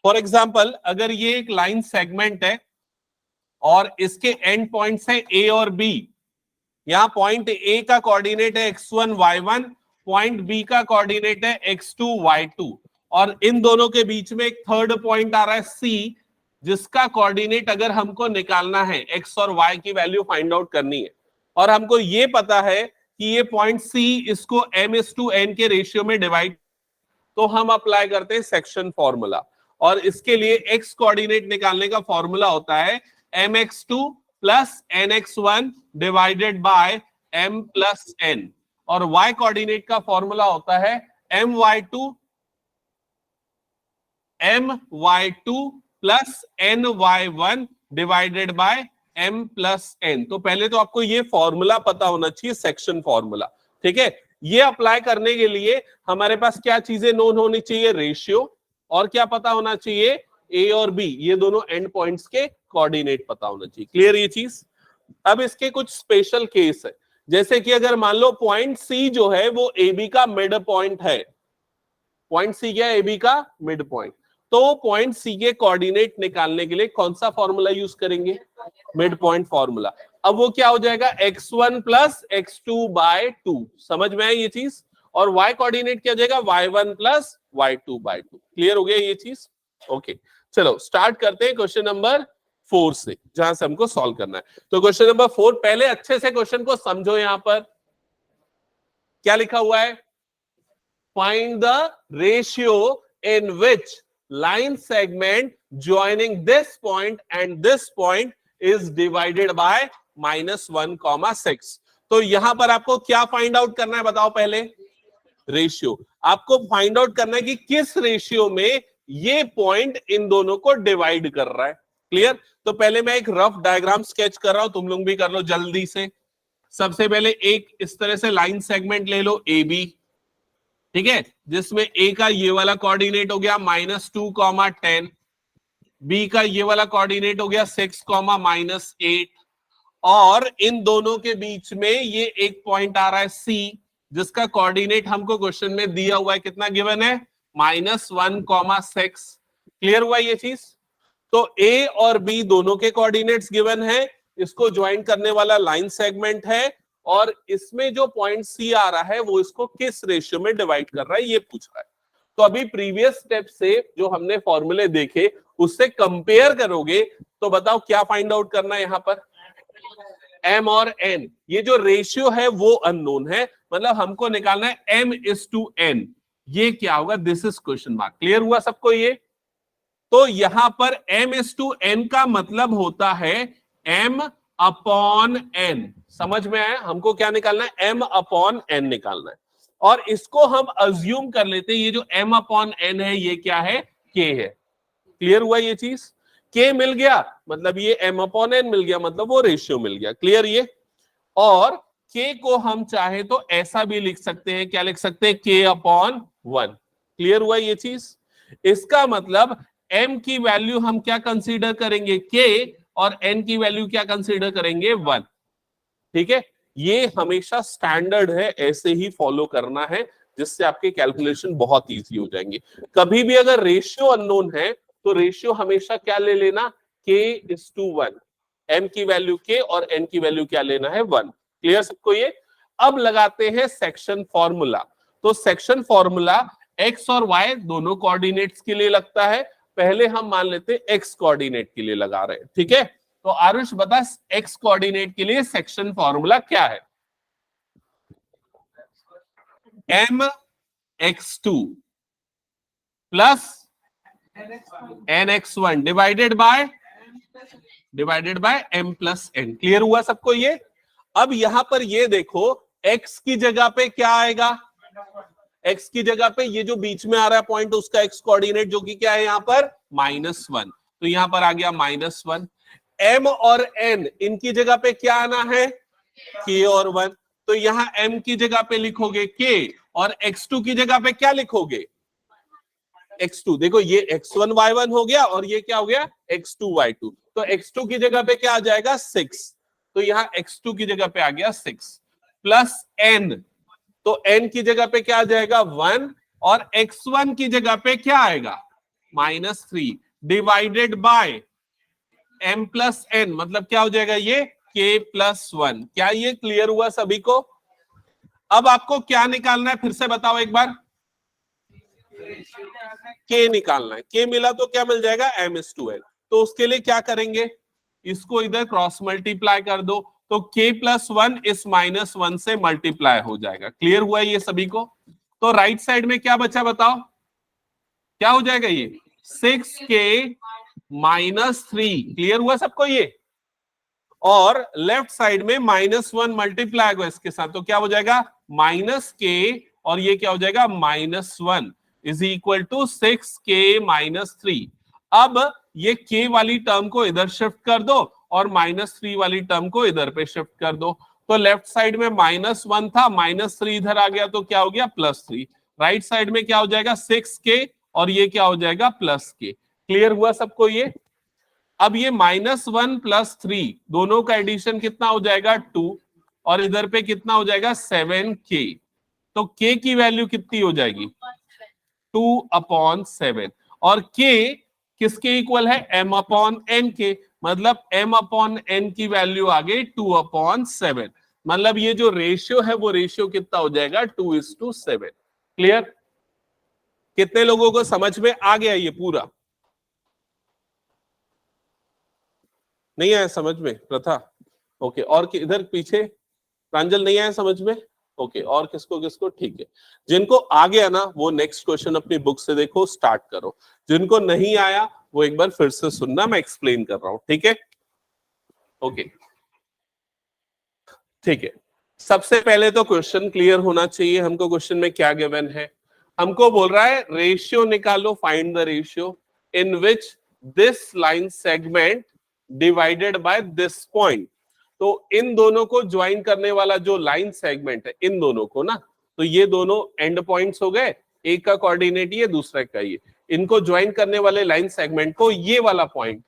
For example अगर ये एक लाइन सेगमेंट है और इसके एंड पॉइंट्स है ए और बी, यहां पॉइंट ए का कोऑर्डिनेट है x1 y1, पॉइंट बी का कोऑर्डिनेट है x2 y2, और इन दोनों के बीच में एक थर्ड पॉइंट आ रहा है C, जिसका कोऑर्डिनेट अगर हमको निकालना है x और y की वैल्यू फाइंड आउट करनी है, और हमको ये पता है कि ये पॉइंट C इसको m/n के रेशियो में डिवाइड, तो हम अप्लाई करते हैं सेक्शन फॉर्मूला, और इसके लिए x कोऑर्डिनेट निकालने का फॉर्मूला होता है mx2 plus nx1 divided by m plus n, और y कोऑर्डिनेट का फॉर्मूला होता है my2 plus ny1 divided by m plus n। तो पहले तो आपको ये फॉर्मूला पता होना चाहिए, सेक्शन फॉर्मूला, ठीक है। ये अप्लाई करने के लिए हमारे पास क्या चीजें नोन होनी चाहिए, रेशियो, और क्या पता होना चाहिए, ए और बी, ये दोनों एंड पॉइंट्स के कोऑर्डिनेट पता होना चाहिए। क्लियर ये चीज। अब इसके कुछ स्पेशल केस है, जैसे कि अगर मान लो पॉइंट सी जो है वो ए बी का मिड पॉइंट है, पॉइंट सी क्या है, ए बी का मिड पॉइंट, तो पॉइंट सी के कोऑर्डिनेट निकालने के लिए कौन सा फॉर्मूला यूज करेंगे, मिड पॉइंट फॉर्मूला। अब वो क्या हो जाएगा, x1 प्लस x2 बाय 2, समझ में आए ये चीज, और y कोऑर्डिनेट क्या हो जाएगा, y1 plus y2 by 2। Clear हो गया ये चीज। ओके, चलो स्टार्ट करते हैं क्वेश्चन नंबर 4 से, जहां से हमको सॉल्व करना है। तो क्वेश्चन नंबर 4, पहले अच्छे से क्वेश्चन को समझो। यहां पर क्या लिखा हुआ है, find the ratio in which line segment joining this point and this point is divided by -1,6। तो यहां पर आपको क्या फाइंड आउट करना है, बताओ पहले। रेशियो आपको फाइंड आउट करना है कि किस रेशियो में ये पॉइंट इन दोनों को डिवाइड कर रहा है। क्लियर। तो पहले मैं एक रफ डायग्राम स्केच कर रहा हूं, तुम लोग भी कर लो जल्दी से। सबसे पहले एक इस तरह से लाइन सेगमेंट ले लो ए बी, ठीक है, जिसमें ए का ये वाला कोऑर्डिनेट हो गया -2,10, बी का ये वाला कोऑर्डिनेट हो गया 6,-8, और इन दोनों के बीच में ये एक पॉइंट आ रहा है सी, जिसका कोऑर्डिनेट हमको क्वेश्चन में दिया हुआ है, कितना गिवन है, -1,6। क्लियर हुआ ये चीज। तो ए और बी दोनों के कोऑर्डिनेट्स गिवन है, इसको ज्वाइन करने वाला लाइन सेगमेंट है, और इसमें जो पॉइंट सी आ रहा है वो इसको किस रेशियो में डिवाइड कर रहा है ये पूछ रहा है। तो अभी प्रीवियस स्टेप से जो हमने फॉर्मूले देखे उससे कंपेयर करोगे तो बताओ क्या फाइंड आउट करना है। यहां पर m और n, ये जो रेशियो है वो अननोन है, मतलब हमको निकालना है m/n। ये क्या होगा, this is question mark. Clear हुआ सबको ये। तो यहां पर m/n का मतलब होता है m/n। समझ में आया, हमको क्या निकालना है, m/n निकालना है, और इसको हम अज्यूम कर लेते हैं ये जो m/n है ये क्या है, k है। क्लियर हुआ ये चीज। k मिल गया मतलब ये m/n मिल गया, मतलब वो रेशियो मिल गया। क्लियर ये। और k को हम चाहे तो ऐसा भी लिख सकते हैं, क्या लिख सकते हैं, k/1। क्लियर हुआ ये चीज। इसका मतलब m की वैल्यू हम क्या कंसीडर करेंगे, k, और n की वैल्यू क्या कंसीडर करेंगे, 1। ठीक है, ये हमेशा स्टैंडर्ड है, ऐसे ही फॉलो करना है, जिससे आपके कैलकुलेशन बहुत इजी हो जाएंगे। कभी भी अगर रेशियो अननोन है तो रेशियो हमेशा क्या ले लेना, k/1, m की वैल्यू k और n की वैल्यू क्या लेना है, 1। क्लियर सबको ये। अब लगाते हैं सेक्शन फॉर्मूला। तो सेक्शन फॉर्मूला x और y दोनों कोऑर्डिनेट्स के लिए लगता है। पहले हम मान लेते हैं x कोऑर्डिनेट के लिए लगा रहे हैं, ठीक है। तो आरुष बता, x कोऑर्डिनेट के लिए सेक्शन फॉर्मूला क्या है, mx2 plus nx1 divided by m plus n। Clear हुआ सबको ये। अब यहां पर ये देखो, x की जगह पे क्या आएगा, x की जगह पे ये जो बीच में आ रहा है पॉइंट, उसका x कोऑर्डिनेट जो कि क्या है यहां पर, -1, तो यहां पर आ गया -1। m और n इनकी जगह पे क्या आना है, k और 1, तो यहां m की जगह पे लिखोगे k, और x2 की जगह पे क्या लिखोगे, x2। देखो ये x1 y1 हो गया, और ये क्या हो गया, x2 y2। तो x2 की जगह पे क्या आ जाएगा, 6, तो यहां x2 की जगह पे आ गया 6 प्लस n, तो n की जगह पे क्या आ जाएगा, 1, और x1 की जगह पे क्या आएगा, -3 divided by m plus n, मतलब क्या हो जाएगा ये k प्लस 1। क्या ये क्लियर हुआ सभी को? अब आपको क्या निकालना है फिर से बताओ एक बार। k निकालना है। k मिला तो क्या मिल जाएगा m/n। तो उसके लिए क्या करेंगे, इसको इधर क्रॉस मल्टीप्लाई कर दो, तो k प्लस 1 इस -1 से मल्टीप्लाई हो जाएगा। क्लियर हुआ ये सभी को? तो राइट साइड में क्या बचा बताओ, क्या हो जाएगा ये 6k -3। क्लियर हुआ सबको ये? और लेफ्ट साइड में -1 मल्टीप्लाई होगा इसके साथ, तो क्या हो जाएगा -k, और ये क्या हो जाएगा -1 इज इक्वल टू 6k -3। अब ये k वाली टर्म को इधर शिफ्ट कर दो और -3 वाली टर्म को इधर पे शिफ्ट कर दो। तो लेफ्ट साइड में -1 था, -3 इधर आ गया, तो क्या हो गया +3। राइट साइड में क्या हो जाएगा 6k, और ये क्या हो जाएगा +k। क्लियर हुआ सबको ये? अब ये -1 + 3 दोनों का एडिशन कितना हो जाएगा 2, और इधर पे कितना हो जाएगा 7k। तो k की वैल्यू कितनी हो जाएगी 2/7, और k किसके इक्वल है m/n के, मतलब m/n की वैल्यू आ गई 2/7। मतलब ये जो रेशियो है वो रेशियो कितना हो जाएगा 2:7। क्लियर? कितने लोगों को समझ में आ गया ये पूरा? नहीं आया समझ में प्रथा? ओके, और इधर पीछे प्रांजल नहीं आया समझ में? ओके, और किसको किसको? ठीक है, जिनको आ गया ना वो नेक्स्ट क्वेश्चन अपनी बुक से देखो, स्टार्ट करो। जिनको नहीं आया वो एक बार फिर से सुनना, मैं एक्सप्लेन कर रहा हूं, ठीक है? ओके, ठीक है। सबसे पहले तो क्वेश्चन क्लियर होना चाहिए हमको। क्वेश्चन में क्या गिवन है? हमको बोल रहा है रेशियो निकालो, find the ratio in which this line segment divided by this point. तो इन दोनों को ज्वाइन करने वाला जो लाइन सेगमेंट है, इन दोनों को ना, तो ये दोनों एंड पॉइंट्स हो गए, एक का कोऑर्डिनेट ये, दूसरा का ये। इनको ज्वाइन करने वाले लाइन सेगमेंट को ये वाला पॉइंट,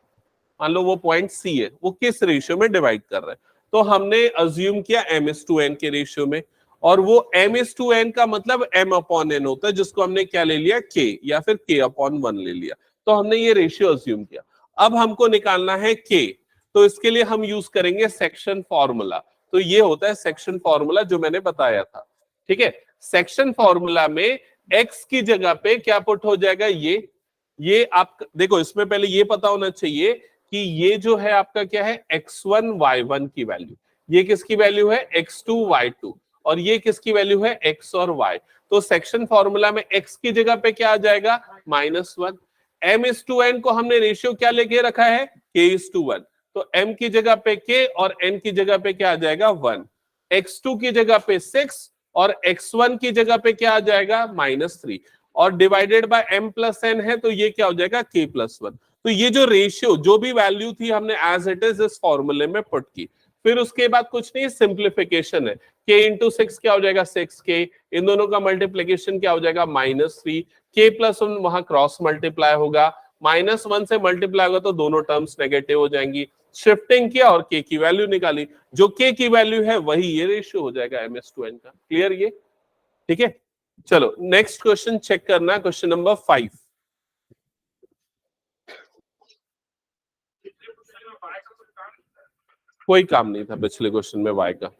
मान लो वो पॉइंट सी है, वो किस रेशियो में डिवाइड कर रहा है? तो हमने अज्यूम किया m/n के रेशियो में, और वो m/n का मतलब m/n होता है, जिसको हमने क्या ले लिया k, या फिर k/1 ले लिया। तो हमने ये रेशियो अज्यूम किया। अब हमको निकालना है k, तो इसके लिए हम यूज करेंगे सेक्शन फॉर्मूला। तो ये होता है सेक्शन फॉर्मूला जो मैंने बताया था, ठीक है? सेक्शन फॉर्मूला में x की जगह पे क्या पुट हो जाएगा, ये आप देखो, इसमें पहले ये पता होना चाहिए कि ये जो है आपका क्या है x1 y1 की वैल्यू, ये किसकी वैल्यू है x2 y2, और ये किसकी वैल्यू है x और y। तो सेक्शन फॉर्मूला में x की जगह पे क्या आ जाएगा -1। m/n को हमने रेशियो क्या लेके रखा है k:1, तो m की जगह पे k और n की जगह पे क्या आ जाएगा 1, x2 की जगह पे 6 और x1 की जगह पे क्या आ जाएगा -3, और divided by m plus n है, तो ये क्या हो जाएगा k प्लस 1। तो ये जो रेशियो, जो भी वैल्यू थी, हमने एज इट इज इस फॉर्मूले में पुट की। फिर उसके बाद कुछ नहीं, सिंप्लीफिकेशन है। k इंटू 6 क्या हो जाएगा 6k, इन दोनों का मल्टीप्लीकेशन क्या हो जाएगा -3, k प्लस 1 वहां क्रॉस मल्टीप्लाई होगा, -1 से मल्टीप्लाई होगा तो दोनों टर्म्स नेगेटिव हो जाएंगी। शिफ्टिंग किया और k की वैल्यू निकाली, जो k की वैल्यू है वही ये रेशियो हो जाएगा m/n का। क्लियर ये? ठीक है, चलो नेक्स्ट क्वेश्चन चेक करना, क्वेश्चन नंबर 5। कोई काम नहीं था पिछले क्वेश्चन में y का।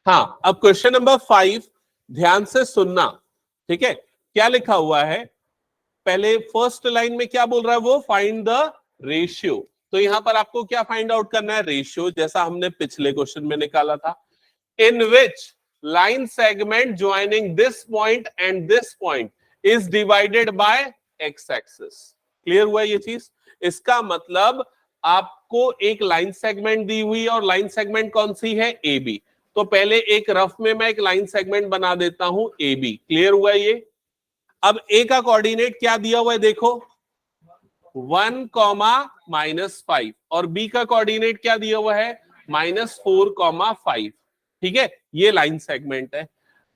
हाँ, अब क्वेश्चन नंबर 5 ध्यान से सुनना, ठीक है? क्या लिखा हुआ है, पहले फर्स्ट लाइन में क्या बोल रहा है वो, फाइंड द रेशियो। तो यहां पर आपको क्या फाइंड आउट करना है, रेशियो, जैसा हमने पिछले क्वेश्चन में निकाला था। In which line segment joining this point and this point is divided by x axis. Clear हुआ ये चीज? इसका मतलब आपको एक लाइन सेगमेंट दी हुई है, और लाइन सेगमेंट कौन सी है, ए बी। तो पहले एक रफ में मैं एक लाइन सेगमेंट बना देता हूं ए बी। क्लियर हुआ ये? अब ए का कोऑर्डिनेट क्या दिया हुआ है देखो 1, -5, और बी का कोऑर्डिनेट क्या दिया हुआ है -4, 5। ठीक है, ये लाइन सेगमेंट है।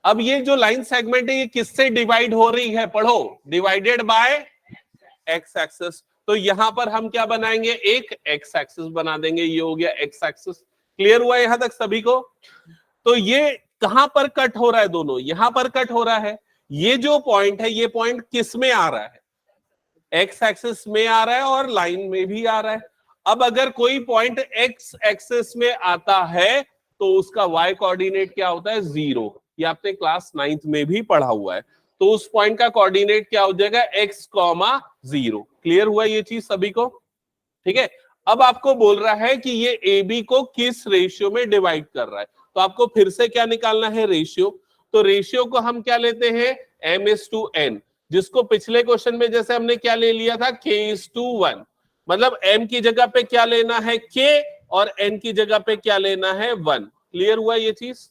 अब ये जो लाइन सेगमेंट है ये किससे डिवाइड हो रही है, पढ़ो, डिवाइडेड बाय एक्स एक्सिस। तो यहां पर हम क्या बनाएंगे, एक एक्स एक्सिस बना देंगे, ये हो गया एक्स एक्सिस। क्लियर हुआ यहां तक सभी को? तो ये कहां पर कट हो रहा है, दोनों यहां पर कट हो रहा है, ये जो पॉइंट है, ये पॉइंट किस में आ रहा है? एक्स एक्सिस में आ रहा है और लाइन में भी आ रहा है। अब अगर कोई पॉइंट एक्स एक्सिस में आता है तो उसका वाई कोऑर्डिनेट क्या होता है? 0। ये आपने क्लास 9th में भी पढ़ा हुआ है। तो उस पॉइंट का कोऑर्डिनेट क्या हो जाएगा? x, 0। क्लियर हुआ ये चीज सभी को? ठीक है। अब आपको बोल रहा है कि ये ए बी को किस रेशियो में डिवाइड कर रहा है, तो आपको फिर से क्या निकालना है? रेशियो। तो रेशियो को हम क्या लेते हैं? m/n, जिसको पिछले क्वेश्चन में जैसे हमने क्या ले लिया था? k/1। मतलब m की जगह पे क्या लेना है? k, और n की जगह पे क्या लेना है? 1। क्लियर हुआ ये चीज?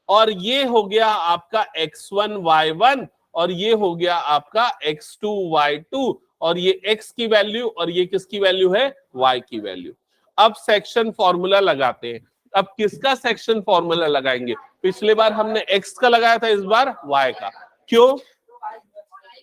और ये हो गया आपका x1 y1, और ये हो गया आपका x2 y2, और ये x की वैल्यू, और ये किसकी वैल्यू है? y की वैल्यू। अब सेक्शन फॉर्मूला लगाते हैं। अब किसका सेक्शन फॉर्मूला लगाएंगे? पिछले बार हमने x का लगाया था, इस बार y का। क्यों?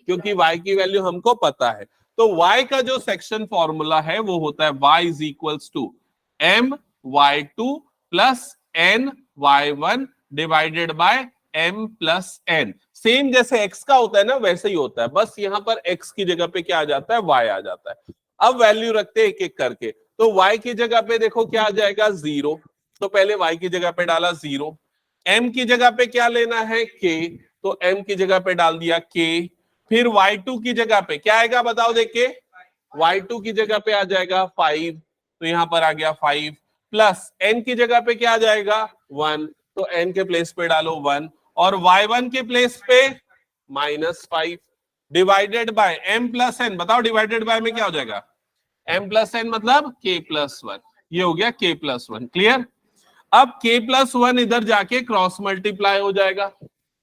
क्योंकि y की वैल्यू हमको पता है। तो y का जो सेक्शन फॉर्मूला है वो होता है y is equals to m y2 plus n y1 divided by m plus n। Same जैसे x का होता है ना, वैसे ही होता है, बस यहाँ पर x की जगह पे क्या आ जाता है? y आ जाता है। अब वैल्यू रखते हैं एक एक करके। तो y की जगह पे देखो क्या आ जाएगा? 0। तो पहले y की जगह पे डाला 0। m की जगह पे क्या लेना है? k। तो m की जगह पे डाल दिया k। फिर y2 की जगह पे क्या आएगा? बताओ देख के। y2 की जगह पे आ जाएगा 5, तो यहां पर आ गया 5, प्लस n की जगह पे क्या आ जाएगा? 1, तो n के प्लेस पे डालो 1, और y1 के प्लेस पे -5 divided by m plus n। बताओ डिवाइडेड बाय में क्या हो जाएगा? m प्लस n मतलब k प्लस 1। ये हो गया k प्लस 1। क्लियर? अब k प्लस 1 इधर जाके क्रॉस मल्टीप्लाई हो जाएगा।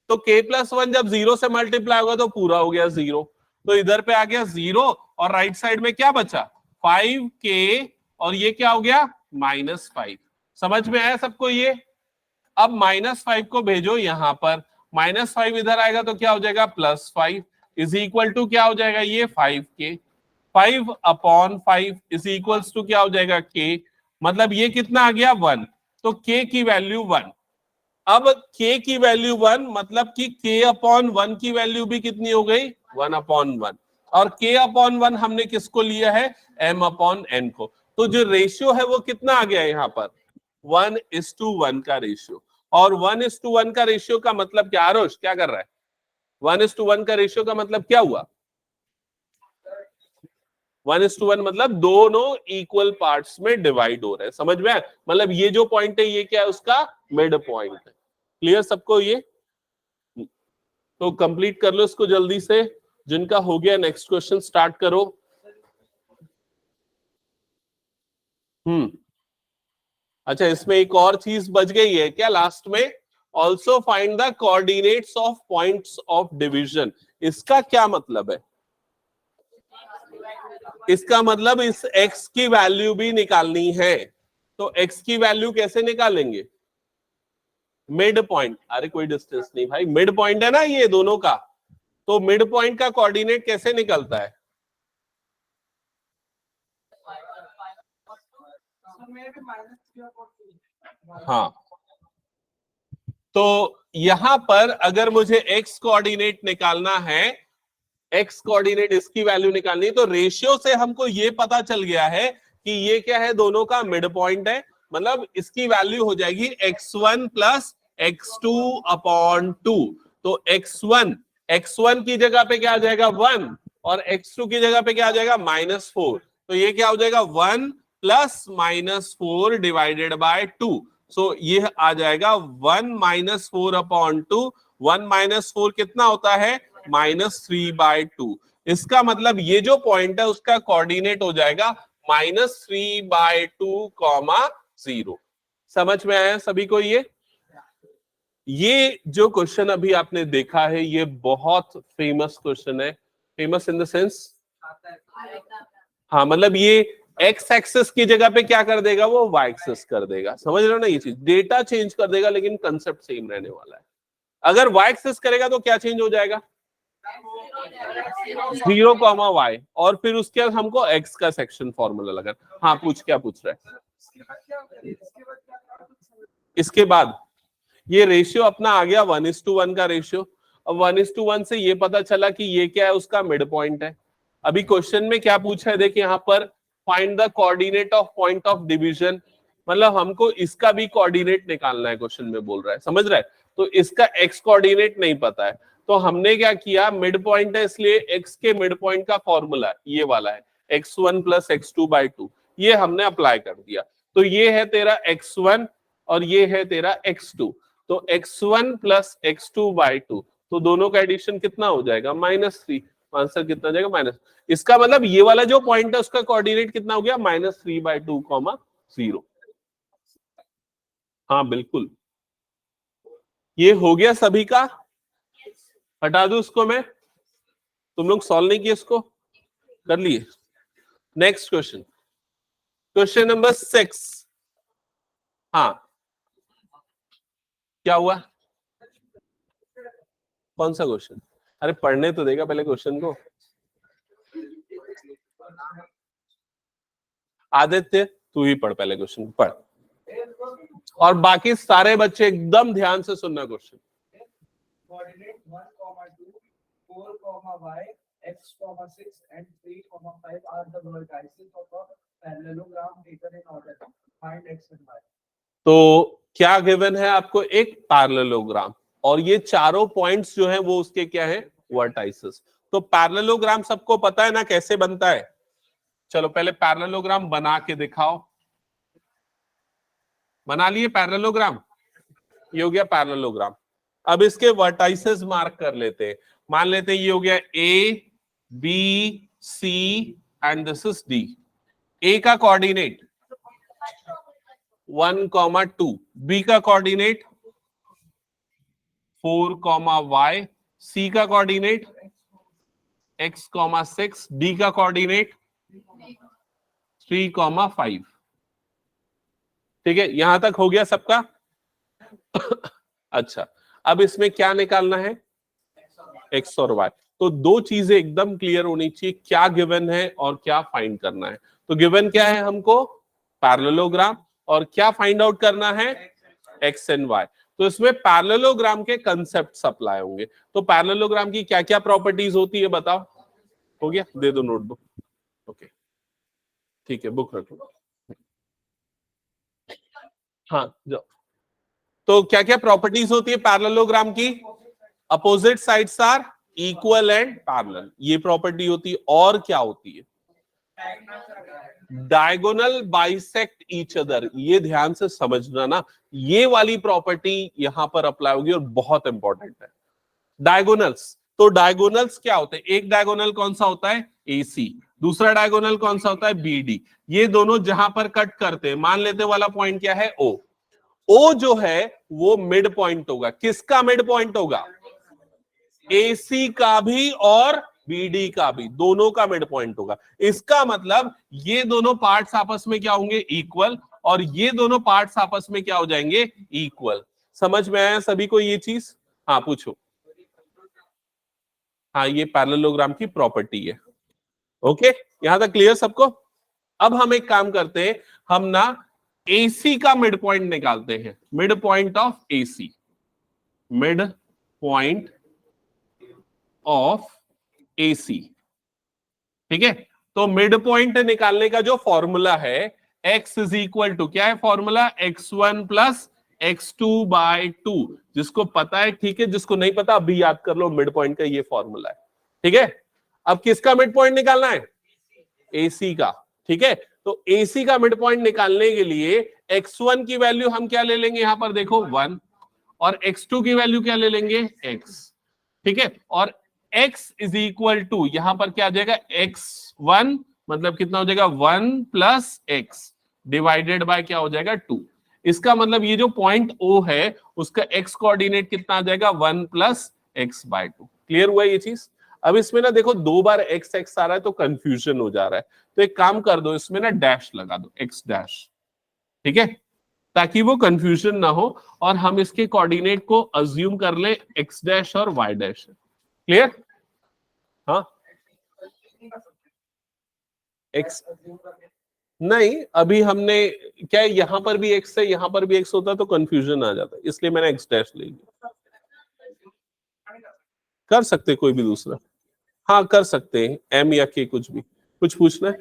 तो k प्लस 1 जब 0 से मल्टीप्लाई होगा तो पूरा हो गया 0। तो इधर पे आ गया 0, और राइट साइड में क्या बचा? 5k, और ये क्या हो गया? -5। समझ में आया सबको ये? अब -5 को भेजो यहां पर। -5 इधर आएगा तो क्या हो जाएगा? +5 इज इक्वल टू क्या हो जाएगा? ये 5k। 5/5 इज इक्वल्स टू क्या हो जाएगा? k। मतलब ये कितना आ गया? 1। तो k की वैल्यू 1। अब k की वैल्यू 1 मतलब कि k/1 की वैल्यू भी कितनी हो गई? 1/1। और k/1 हमने किसको लिया है? m/n को। तो जो रेशियो है वो कितना आ गया यहाँ पर? 1:1 का रेशियो। और 1:1 का रेशियो का मतलब क्या? आरुष क्या कर रहा है? 1:1 का रेशियो का मतलब क्या हुआ? 1:1 मतलब दोनों इक्वल पार्ट्स में डिवाइड हो रहे हैं। समझ में? मतलब ये जो पॉइंट है ये क्या है? उसका मिड पॉइंट है। क्लियर सबको ये? तो कंप्लीट कर लो इसको जल्दी से। जिनका हो गया नेक्स्ट क्वेश्चन स्टार्ट करो। अच्छा, इसमें एक और चीज बच गई है क्या लास्ट में? Also find the coordinates of points of division. इसका क्या मतलब है? इसका मतलब इस x की वैल्यू भी निकालनी है। तो x की वैल्यू कैसे निकालेंगे? Mid point. अरे कोई डिस्टेंस नहीं भाई, मिड पॉइंट है ना ये दोनों का। तो मिड पॉइंट का कोऑर्डिनेट कैसे निकलता है? हाँ, तो यहां पर अगर मुझे x कोऑर्डिनेट निकालना है, x कोऑर्डिनेट इसकी वैल्यू निकालनी है, तो रेशियो से हमको ये पता चल गया है कि ये क्या है? दोनों का मिड पॉइंट है। मतलब इसकी वैल्यू हो जाएगी x1 प्लस x2/2। तो x1 की जगह पे क्या आ जाएगा? 1, और x2 की जगह पे क्या आ जाएगा? -4। तो ये क्या हो जाएगा? 1 प्लस -4 डिवाइडेड बाय 2। सो ये आ जाएगा 1 -4/2। 1 - 4 कितना होता है? -3/2। इसका मतलब ये जो पॉइंट है उसका कोऑर्डिनेट हो जाएगा -3/2, 0। समझ में आया सभी को ये जो क्वेश्चन अभी आपने देखा है ये बहुत फेमस क्वेश्चन है। फेमस इन द सेंस, हाँ मतलब ये एक्स एक्सेस की जगह पे क्या कर देगा? वो वाई एक्सेस कर देगा। समझ रहे हो ना? ये चीज डेटा चेंज कर देगा लेकिन कंसेप्ट सेम रहने वाला है। अगर वाई एक्सेस करेगा तो क्या चेंज हो जाएगा? 0, y, और फिर उसके बाद हमको x का सेक्शन फॉर्मूला लगा। हाँ पूछ, क्या पूछ रहा है? इसके बाद ये रेशियो अपना आ गया 1:1 का रेशियो। अब 1:1 से ये पता चला कि ये क्या है, उसका मिड पॉइंट है। अभी क्वेश्चन में क्या पूछा है, देखिए यहाँ पर find the coordinate of point of division, मतलब हमको इसका भी कोऑर्डिनेट निकालना है, क्वेश्चन में बोल रहा है, समझ रहा है। तो इसका एक्स कोऑर्डिनेट नहीं पता है, तो हमने क्या किया, मिड पॉइंट है इसलिए एक्स के मिड पॉइंट का फॉर्मूला ये वाला है, x1 + x2/2, ये हमने अप्लाई कर दिया। तो ये है तेरा x1 और ये है तेरा x2, तो x1 + x2/2, तो दोनों का एडिशन कितना हो जाएगा, -3। आंसर कितना जाएगा, माइनस। इसका मतलब ये वाला जो पॉइंट है उसका कोऑर्डिनेट कितना हो गया, -3/2, 0। हाँ बिल्कुल, ये हो गया सभी का, हटा दूं इसको मैं, तुम लोग सॉल्व नहीं किए, इसको कर लिए। Next question, question number 6। हाँ क्या हुआ, कौन सा क्वेश्चन, अरे पढ़ने तो देगा पहले क्वेश्चन को। आदित्य तू ही पढ़ पहले क्वेश्चन को, पढ़, और बाकी सारे बच्चे एकदम ध्यान से सुनना question. Coordinate 1, 2, 4, y, x, 6 and 3, 5 are the vertices of a parallelogram taken in order to find x and y. तो क्या गिवन है आपको, एक पैरेललोग्राम, और ये चारों पॉइंट्स जो है वो उसके क्या है, वर्टाइसेस। तो पैरेललोग्राम सबको पता है ना कैसे बनता है, चलो पहले पैरेललोग्राम बना के दिखाओ। बना लिए पैरेललोग्राम, ये हो गया पैरेललोग्राम। अब इसके वर्टाइसेस मार्क कर लेते हैं, मान लेते हैं ये हो गया A, B, C and this is D। A का कोऑर्डिनेट 1, 2, B का कोऑर्डिनेट 4, y, C का कोऑर्डिनेट x, 6, D का कोऑर्डिनेट 3, 5। ठीक है, यहां तक हो गया सबका। अच्छा, अब इसमें क्या निकालना है, x और y। तो दो चीजें एकदम क्लियर होनी चाहिए, क्या गिवन है और क्या फाइंड करना है। तो गिवन क्या है हमको, पैरेललोग्राम, और क्या फाइंड आउट करना है, x एंड y। तो इसमें पैरेललोग्राम के कंसेप्ट अप्लाई होंगे। तो पैरेललोग्राम की क्या क्या प्रॉपर्टीज होती है बताओ, हो गया, दे दो नोटबुक। ओके ठीक है, बुक रख लो। हाँ जाओ। तो क्या क्या प्रॉपर्टीज होती है पैरेललोग्राम की, opposite sides are equal and parallel, ये प्रॉपर्टी होती है। और क्या होती है, डायगोनल बाइसेक्ट ईच अदर, ये ध्यान से समझना ना, ये वाली प्रॉपर्टी यहां पर अप्लाई होगी और बहुत इंपॉर्टेंट है। डायगोनल्स, तो डायगोनल्स क्या होते हैं, एक डायगोनल कौन सा होता है, AC, दूसरा डायगोनल कौन सा होता है, BD। ये दोनों जहां पर कट करते हैं, मान लेते वाला पॉइंट क्या है, O जो है वो मिड पॉइंट होगा। किसका मिड पॉइंट होगा, AC का भी और BD का भी, दोनों का मिड पॉइंट होगा। इसका मतलब ये दोनों पार्ट्स आपस में क्या होंगे, इक्वल, और ये दोनों पार्ट्स आपस में क्या हो जाएंगे, इक्वल। समझ में आया सभी को ये चीज, हाँ पूछो। हाँ ये पैरेललोग्राम की प्रॉपर्टी है। ओके, यहां तक क्लियर सबको। अब हम एक काम करते हैं, हम ना AC का मिड पॉइंट निकालते हैं, mid point of AC, mid point of AC। ठीक है, तो मिड पॉइंट निकालने का जो फॉर्मूला है, x = क्या है फॉर्मूला, x1 + x2/2। जिसको पता है ठीक है, जिसको नहीं पता अभी याद कर लो, मिड पॉइंट का ये फॉर्मूला है। ठीक है, अब किसका मिड पॉइंट निकालना है, AC का। ठीक है, तो AC का मिड पॉइंट निकालने के लिए x1 की वैल्यू हम क्या ले लेंगे, यहां पर देखो 1, और x2 की वैल्यू क्या ले लेंगे, x। ठीक है, और x = यहां पर क्या आ जाएगा, x1 मतलब कितना हो जाएगा, 1 + x डिवाइडेड बाय क्या हो जाएगा, 2। इसका मतलब ये जो पॉइंट O है उसका x कोऑर्डिनेट कितना आ जाएगा, 1 + x/2। क्लियर हुआ ये चीज। अब इसमें ना देखो 2 बार x आ रहा है तो कंफ्यूजन हो जा रहा है, तो एक काम कर दो, इसमें ना डैश लगा दो, x डैश। ठीक है, ताकि वो कंफ्यूजन ना हो और हम इसके कोऑर्डिनेट को अज्यूम कर ले x डैश और y डैश। क्लियर, हाँ x नहीं, अभी हमने क्या है, यहां पर भी x है यहां पर भी x होता तो कंफ्यूजन आ जाता, इसलिए मैंने x डैश ले लिया। कर सकते कोई भी दूसरा, हाँ कर सकते हैं, एम या के कुछ भी। कुछ पूछना है?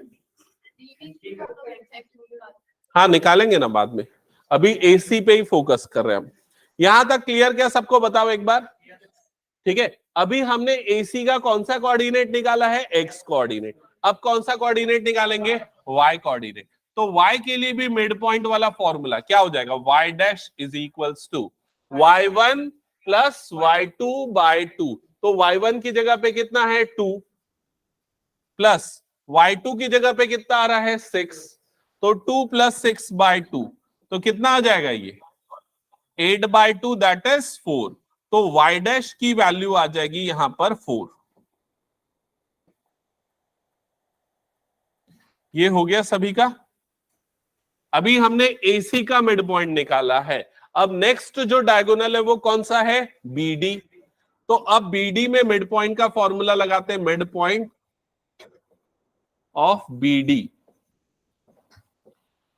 हाँ निकालेंगे ना बाद में, अभी एसी पे ही फोकस कर रहे हैं हम। यहां तक क्लियर क्या सबको? बताओ एक बार। ठीक है, अभी हमने एसी का कौन सा कोऑर्डिनेट निकाला है? X coordinate. अब कौन सा कोऑर्डिनेट निकालेंगे? Y coordinate. तो वाई के लिए भी मिड पॉइंट वाला फॉर्मूला क्या हो जाएगा? Y dash is equals to y1 plus y2 by 2। तो y1 की जगह पे कितना है? 2 प्लस y2 की जगह पे कितना आ रहा है? 6। तो 2 प्लस 6 बाय 2, तो कितना आ जाएगा ये? 8 बाय 2 दैट इज 4। तो y डैश की वैल्यू आ जाएगी यहां पर 4। ये हो गया सभी का। अभी हमने AC का मिड पॉइंट निकाला है। अब नेक्स्ट जो डायगोनल है वो कौन सा है? BD। तो अब BD में मिड पॉइंट का फॉर्मूला लगाते हैं, मिड पॉइंट ऑफ BD।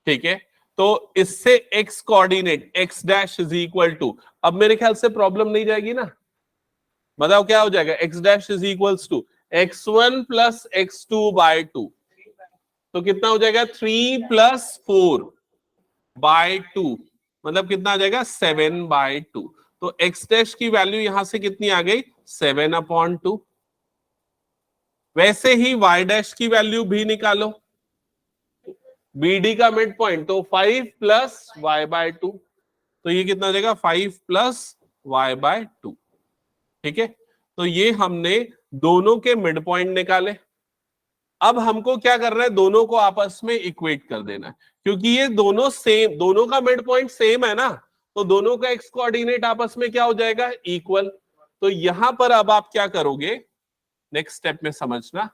ठीक है, तो इससे x coordinate x dash is equal to, अब मेरे ख्याल से प्रॉब्लम नहीं जाएगी ना? बताओ क्या हो जाएगा? x dash is equals to x1 plus x2 by 2। तो कितना हो जाएगा? 3 प्लस 4 बाय 2, मतलब कितना आ जाएगा? 7 बाय 2। तो x डैश की वैल्यू यहां से कितनी आ गई? 7/2। वैसे ही y डैश की वैल्यू भी निकालो, BD का मिड पॉइंट, तो 5 प्लस y बाय 2। तो ये कितना हो जाएगा? 5 प्लस y बाय 2। ठीक है, तो ये हमने दोनों के मिड पॉइंट निकाले। अब हमको क्या करना है? दोनों को आपस में इक्वेट कर देना है, क्योंकि ये दोनों सेम, दोनों का मिड पॉइंट सेम है ना, तो दोनों का एक्स कोऑर्डिनेट आपस में क्या हो जाएगा? इक्वल। तो यहां पर अब आप क्या करोगे? नेक्स्ट स्टेप में समझना,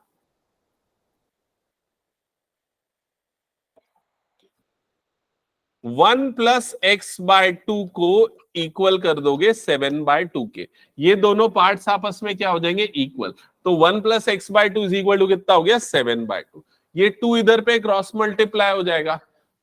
1 प्लस एक्स बाय 2 को इक्वल कर दोगे 7 बाय 2 के। ये दोनों पार्ट्स आपस में क्या हो जाएंगे? इक्वल। तो 1 plus x by 2 is equal to कितना हो गया? 7 बाय 2। ये 2 इधर पे क्रॉस मल्टीप्लाई हो जाएगा,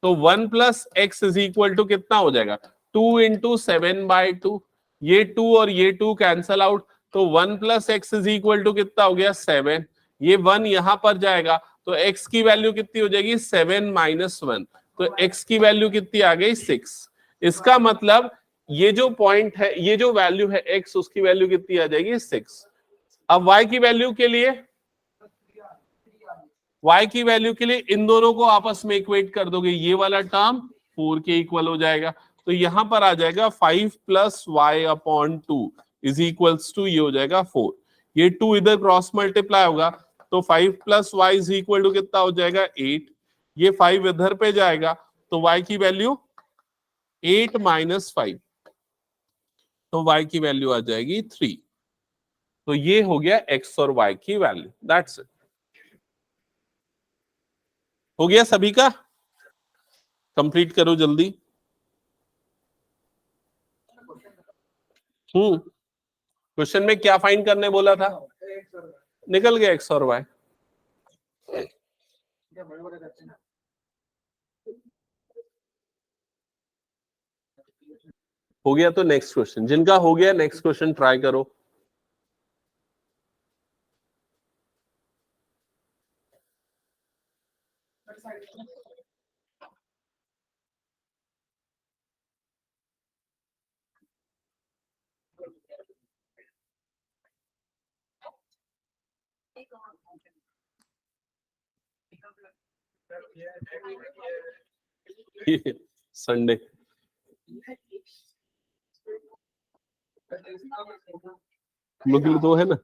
तो 1 plus x is equal to कितना हो जाएगा? 2 इंटू 7 बाय 2। ये 2 और ये 2 कैंसल आउट, तो 1 plus x is equal to कितना हो गया? 7। ये 1 यहां पर जाएगा, तो x की वैल्यू कितनी हो जाएगी? 7 माइनस 1। तो x की वैल्यू कितनी आ गई? 6। इसका मतलब ये जो पॉइंट है, ये जो वैल्यू है x, उसकी वैल्यू कितनी आ जाएगी? 6। अब y की वैल्यू के लिए, y की वैल्यू के लिए इन दोनों को आपस में इक्वेट कर दोगे, ये वाला टर्म 4 के इक्वल हो जाएगा। तो यहां पर आ जाएगा 5 plus y upon 2 is equals to, ये हो जाएगा 4। ये 2 इधर क्रॉस मल्टीप्लाई होगा, तो 5 plus y is equal to कितना हो जाएगा? 8। ये 5 इधर पे जाएगा, तो y की वैल्यू 8 माइनस 5, तो y की वैल्यू आ जाएगी 3। तो ये हो गया x और y की वैल्यू। That's it. हो गया सभी का? कंप्लीट करो जल्दी। क्वेश्चन में क्या फाइंड करने बोला था? निकल गया x और y। हो गया तो नेक्स्ट क्वेश्चन, जिनका हो गया नेक्स्ट क्वेश्चन ट्राई करो। संडे मुझे तो है ना,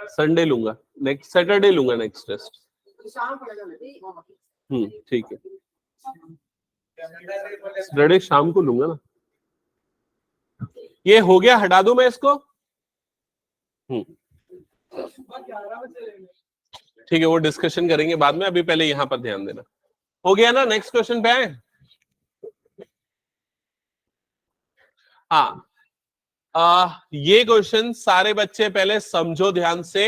संडे लूंगा, नेक्स्ट सैटरडे लूंगा नेक्स्ट टेस्ट। ठीक है, सैटरडे शाम को लूंगा ना। ये हो गया, हटा दूं मैं इसको? ठीक है, वो डिस्कशन करेंगे बाद में, अभी पहले यहां पर ध्यान देना। हो गया ना? नेक्स्ट क्वेश्चन पे आए। हाँ, ये क्वेश्चन सारे बच्चे पहले समझो ध्यान से।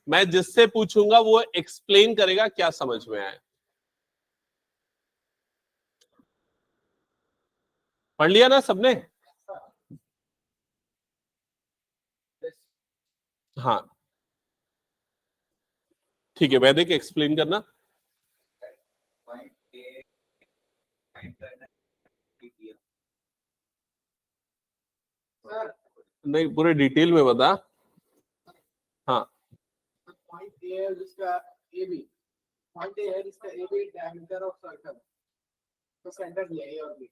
मैं जिससे पूछूंगा वो एक्सप्लेन करेगा क्या समझ में आया। पढ़ लिया ना सबने? हाँ ठीक है, वैदिक एक्सप्लेन करना। नहीं, पूरे डिटेल में बता। हाँ पॉइंट ए है जिसका ए बी, पॉइंट ए है जिसका A B diameter of circle, तो सेंटर दिया ए और बी,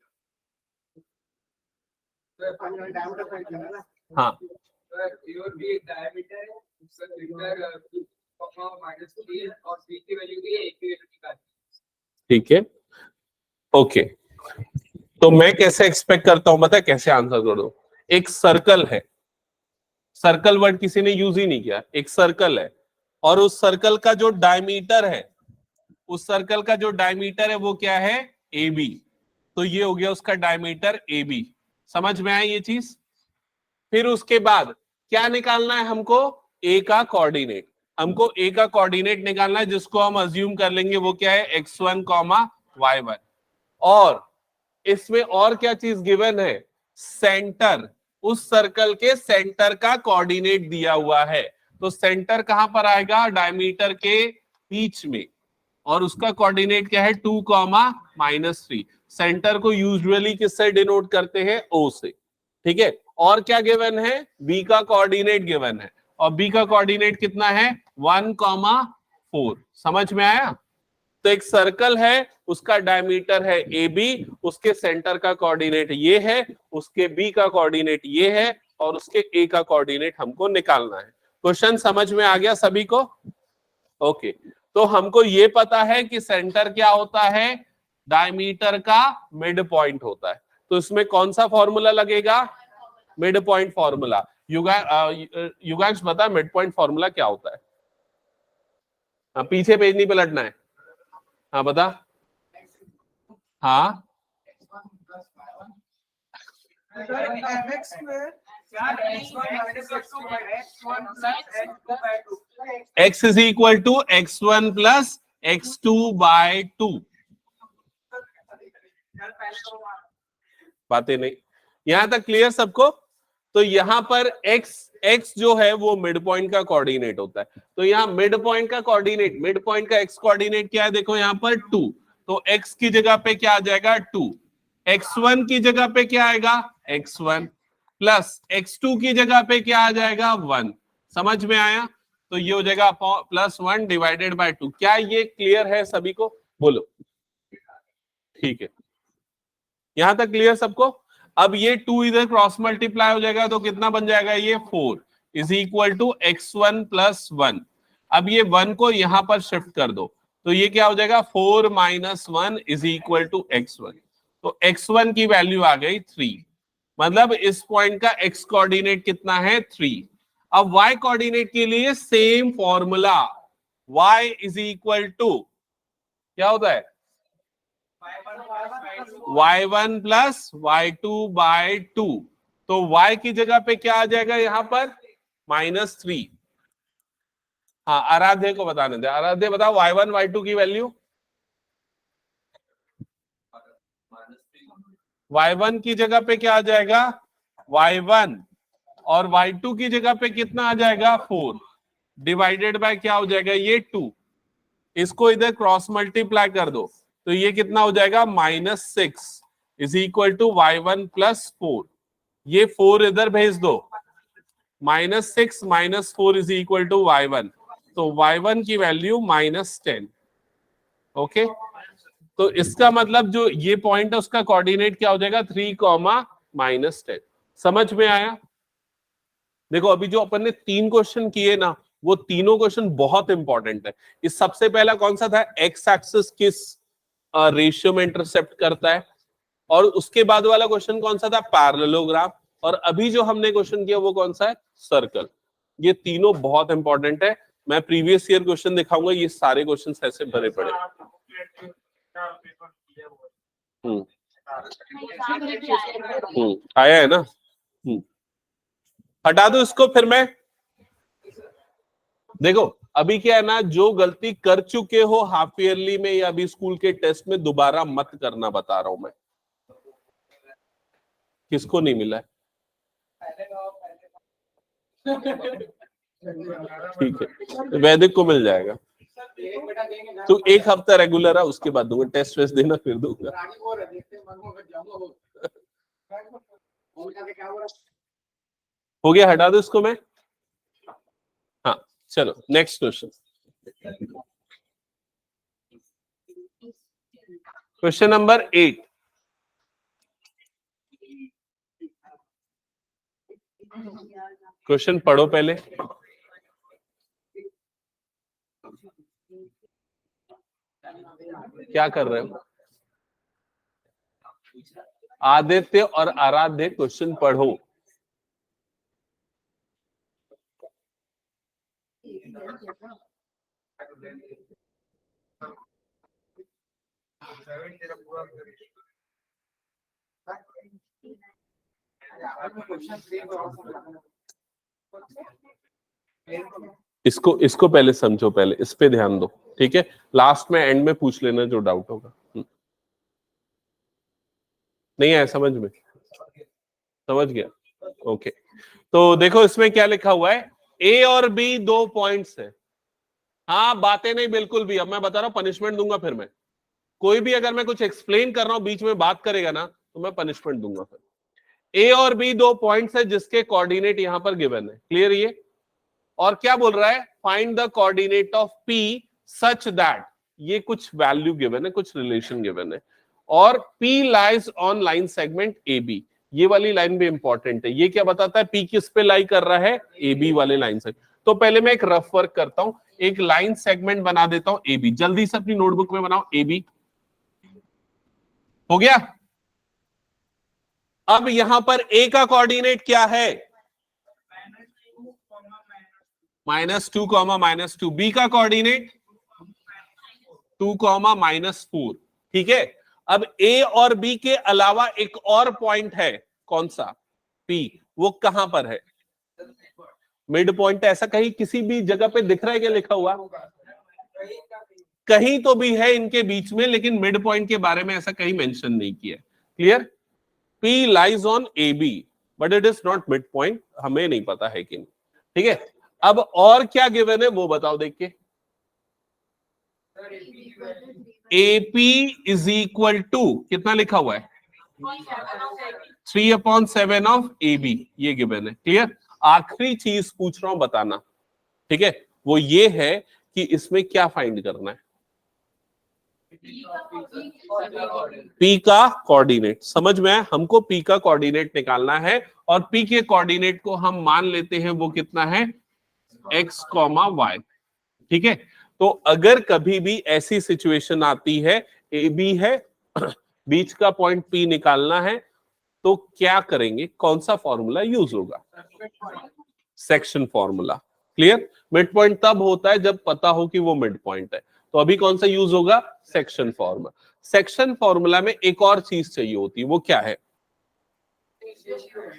तो फाइनल डायमीटर फाइंड करना है ना। हाँ सर ए और बी डायमीटर है, उसका त्रिज्या 2, -3 और बी की वैल्यू भी ए की वैल्यू निकालनी। ठीक है, ओके। तो मैं कैसे एक्सपेक्ट करता हूं, पता है कैसे आंसर करो। एक सर्कल है, सर्कल वर्ड किसी ने यूज ही नहीं किया, एक सर्कल है और उस सर्कल का जो डायमीटर है, उस सर्कल का जो डायमीटर है वो क्या है, ए बी। तो ये हो गया उसका डायमीटर ए बी। समझ में आया ये चीज। फिर उसके बाद क्या निकालना है हमको, ए का कोऑर्डिनेट। हमको ए का कोऑर्डिनेट निकालना है जिसको हम अज्यूम कर लेंगे वो क्या है, x1, y1। और इसमें और क्या चीज गिवन है, सेंटर, उस सर्कल के सेंटर का कोऑर्डिनेट दिया हुआ है। तो सेंटर कहां पर आएगा, डायमीटर के बीच में, और उसका कोऑर्डिनेट क्या है 2, -3। सेंटर को यूजुअली किससे डिनोट करते हैं, ओ से। ठीक है, और क्या गिवन है, बी का कोऑर्डिनेट गिवन है, और बी का कोऑर्डिनेट कितना है 1, 4। समझ में आया। तो एक सर्कल है, उसका डायमीटर है ए बी, उसके सेंटर का कोऑर्डिनेट ये है, उसके बी का कोऑर्डिनेट ये है, और उसके ए का कोऑर्डिनेट हमको निकालना है। क्वेश्चन समझ में आ गया सभी को। ओके, तो हमको ये पता है कि सेंटर क्या होता है, डायमीटर का मिड पॉइंट होता है। तो इसमें कौन सा फॉर्मूला लगेगा, मिड पॉइंट फॉर्मूला। युगांश बता मिड पॉइंट फॉर्मूला क्या होता है। हाँ, पीछे पेज नहीं पलटना है। हाँ बता। हाँ x is equal to x1 प्लस x2/2। बातें नहीं, यहां तक क्लियर सबको। तो यहां पर x जो है वो मिड पॉइंट का कोऑर्डिनेट होता है। तो यहाँ मिड पॉइंट का कोऑर्डिनेट, मिड पॉइंट का x कोऑर्डिनेट क्या है, देखो यहाँ पर 2। तो x की जगह पे क्या आ जाएगा 2, x1 की जगह पे क्या आएगा x1, प्लस x2 की जगह पे क्या आ जाएगा 1। समझ में आया। तो ये हो जाएगा +1 डिवाइडेड बाय 2। क्या ये क्लियर है सभी को, बोलो। ठीक है, यहां तक क्लियर सबको। अब ये 2 इधर क्रॉस मल्टीप्लाई हो जाएगा तो कितना बन जाएगा, ये 4 इज इक्वल टू x1 + 1। अब ये 1 को यहां पर शिफ्ट कर दो, तो ये क्या हो जाएगा 4 - 1 इज इक्वल टू x1। तो x1 की वैल्यू आ गई 3। मतलब इस पॉइंट का x कोऑर्डिनेट कितना है 3। अब y कोऑर्डिनेट के लिए same formula, y is equal to क्या होता है, y1 प्लस y2/2। तो y की जगह पे क्या आ जाएगा यहाँ पर -3। हाँ, आराध्य को बताने दे। आराध्य बताओ y1 y2 की वैल्यू। y1 की जगह पे क्या आ जाएगा y1, और y2 की जगह पे कितना आ जाएगा 4 डिवाइडेड बाय क्या हो जाएगा ये 2। इसको इधर क्रॉस मल्टीप्लाई कर दो तो ये कितना हो जाएगा -6 इज इक्वल टू y1 + 4। ये 4 इधर भेज दो, -6 - 4 इज इक्वल टू y1। तो y1 की वैल्यू -10। ओके, तो इसका मतलब जो ये पॉइंट है उसका कोऑर्डिनेट क्या हो जाएगा 3, -10। समझ में आया। देखो अभी जो अपन ने 3 क्वेश्चन किए ना, वो तीनों क्वेश्चन बहुत इंपॉर्टेंट है। इस सबसे पहला कौन सा था, एक्स एक्सिस किस रेशियो में इंटरसेप्ट करता है, और उसके बाद वाला क्वेश्चन कौन सा था, पैरेललोग्राम, और अभी जो हमने क्वेश्चन किया वो कौन सा है, सर्कल। ये तीनों बहुत इंपॉर्टेंट है। मैं प्रीवियस ईयर क्वेश्चन दिखाऊंगा, ये सारे क्वेश्चन ऐसे भरे पड़े। आया है ना। हटा दो इसको फिर मैं। देखो अभी क्या है ना, जो गलती कर चुके हो हाफ ईयरली में या अभी स्कूल के टेस्ट में, दोबारा मत करना, बता रहा हूं मैं। किसको नहीं मिला है ठीक है, वैदिक को मिल जाएगा। तो 1 हफ्ता रेगुलर है, उसके बाद दूंगा, टेस्ट वेस्ट देना फिर दूंगा। हो गया, हटा दो इसको मैं। हाँ चलो next question. Question number 8। Question पढ़ो पहले। क्या कर रहे हो? आदित्य और आराध्य क्वेश्चन पढ़ो। इसको पहले समझो, पहले इस पे ध्यान दो, ठीक है? लास्ट में एंड में पूछ लेना जो डाउट होगा। नहीं आया समझ में? समझ गया? ओके। तो देखो इसमें क्या लिखा हुआ है, ए और बी 2 पॉइंट्स है। हाँ बातें नहीं बिल्कुल भी, अब मैं बता रहा हूं, पनिशमेंट दूंगा फिर मैं। कोई भी अगर मैं कुछ एक्सप्लेन कर रहा हूं बीच में बात करेगा ना तो मैं पनिशमेंट दूंगा फिर। ए और बी 2 पॉइंट्स है जिसके कोऑर्डिनेट यहां पर गिवन है, क्लियर ये? और क्या बोल रहा है, find the coordinate of P such that, ये कुछ वैल्यू गिवन है, कुछ रिलेशन गिवन है, और P lies on line segment A B. ये वाली लाइन भी इंपॉर्टेंट है। ये क्या बताता है, पी किस पे लाई कर रहा है, ए बी वाले लाइन से। तो पहले मैं एक रफ वर्क करता हूं, एक लाइन सेगमेंट बना देता हूं ए बी। जल्दी से अपनी नोटबुक में बनाओ ए बी। हो गया? अब यहां पर ए का कोऑर्डिनेट क्या है, -2, -2। बी का कोऑर्डिनेट 2, -4। ठीक है? अब ए और बी के अलावा एक और पॉइंट है, कौन सा, पी। वो कहां पर है, मिड पॉइंट। ऐसा कहीं किसी भी जगह पे दिख रहा है क्या लिखा हुआ? कहीं तो भी है इनके बीच में, लेकिन मिड पॉइंट के बारे में ऐसा कहीं मेंशन नहीं किया। Clear? P lies on A B but it is not midpoint, हमें नहीं पता है कि नहीं। ठीक है? अब और क्या गिवन है वो बताओ देख के। AP इज इक्वल टू कितना लिखा हुआ है, 3/7 ऑफ AB, ये गिवन है। क्लियर? आखिरी चीज पूछ रहा हूं बताना, ठीक है? वो ये है कि इसमें क्या फाइंड करना है, P का कोऑर्डिनेट। समझ में आया? हमको P का कोऑर्डिनेट निकालना है, और P के कोऑर्डिनेट को हम मान लेते हैं वो कितना है, x, y। ठीक है? तो अगर कभी भी ऐसी सिचुएशन आती है, ए बी है, बीच का पॉइंट P निकालना है, तो क्या करेंगे, कौन सा फॉर्मूला यूज होगा, section formula. Clear? Mid point तब होता है जब पता हो कि वो मिड पॉइंट है, तो अभी कौन सा यूज होगा, सेक्शन फॉर्मूला। सेक्शन फॉर्मूला में एक और चीज चाहिए होती है, वो क्या है,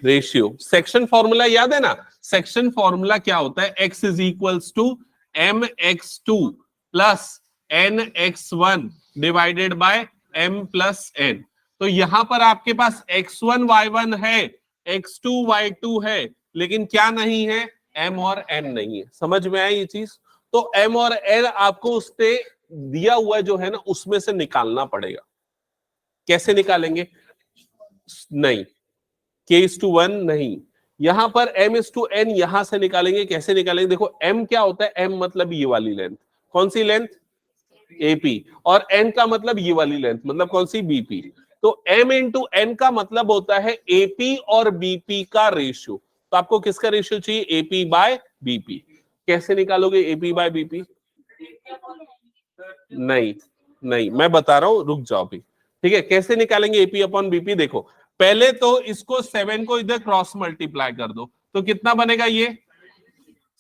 रेशियो। सेक्शन फॉर्मूला याद है ना? सेक्शन फॉर्मूला क्या होता है, x is equals to mx2 plus nx1 divided by m plus n। तो यहां पर आपके पास x1 y1 है, x2 y2 है, लेकिन क्या नहीं है, m और n नहीं है। समझ में आई ये चीज? तो m और n आपको उससे दिया हुआ जो है ना उसमें से निकालना पड़ेगा। कैसे निकालेंगे, नहीं, k/1 नहीं, यहां पर m/n यहां से निकालेंगे। कैसे निकालेंगे, देखो m क्या होता है, m मतलब ये वाली लेंथ, कौन सी लेंथ, AP, और n का मतलब ये वाली लेंथ, मतलब कौन सी, BP। तो m इंटू n का मतलब होता है AP और BP का रेशियो। तो आपको किसका रेशियो चाहिए, AP बाय BP। कैसे निकालोगे AP बाय BP? नहीं नहीं, मैं बता रहा हूं, रुक जाओ भी। ठीक है, कैसे निकालेंगे AP अपॉन BP? देखो पहले तो इसको 7 को इधर क्रॉस मल्टीप्लाई कर दो, तो कितना बनेगा ये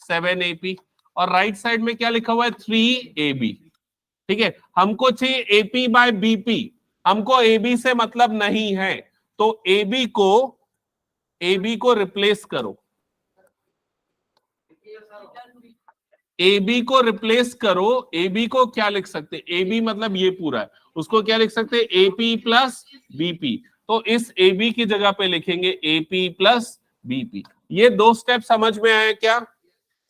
7AP, और राइट साइड में क्या लिखा हुआ है, 3AB। ठीक है, हमको चाहिए AP बाय BP, हमको AB से मतलब नहीं है, तो AB को रिप्लेस करो, AB को रिप्लेस करो। AB को क्या लिख सकते, AB मतलब ये पूरा है, उसको क्या लिख सकते, AP प्लस BP। तो इस AB की जगह पे लिखेंगे AP प्लस BP। ये 2 स्टेप समझ में आया क्या?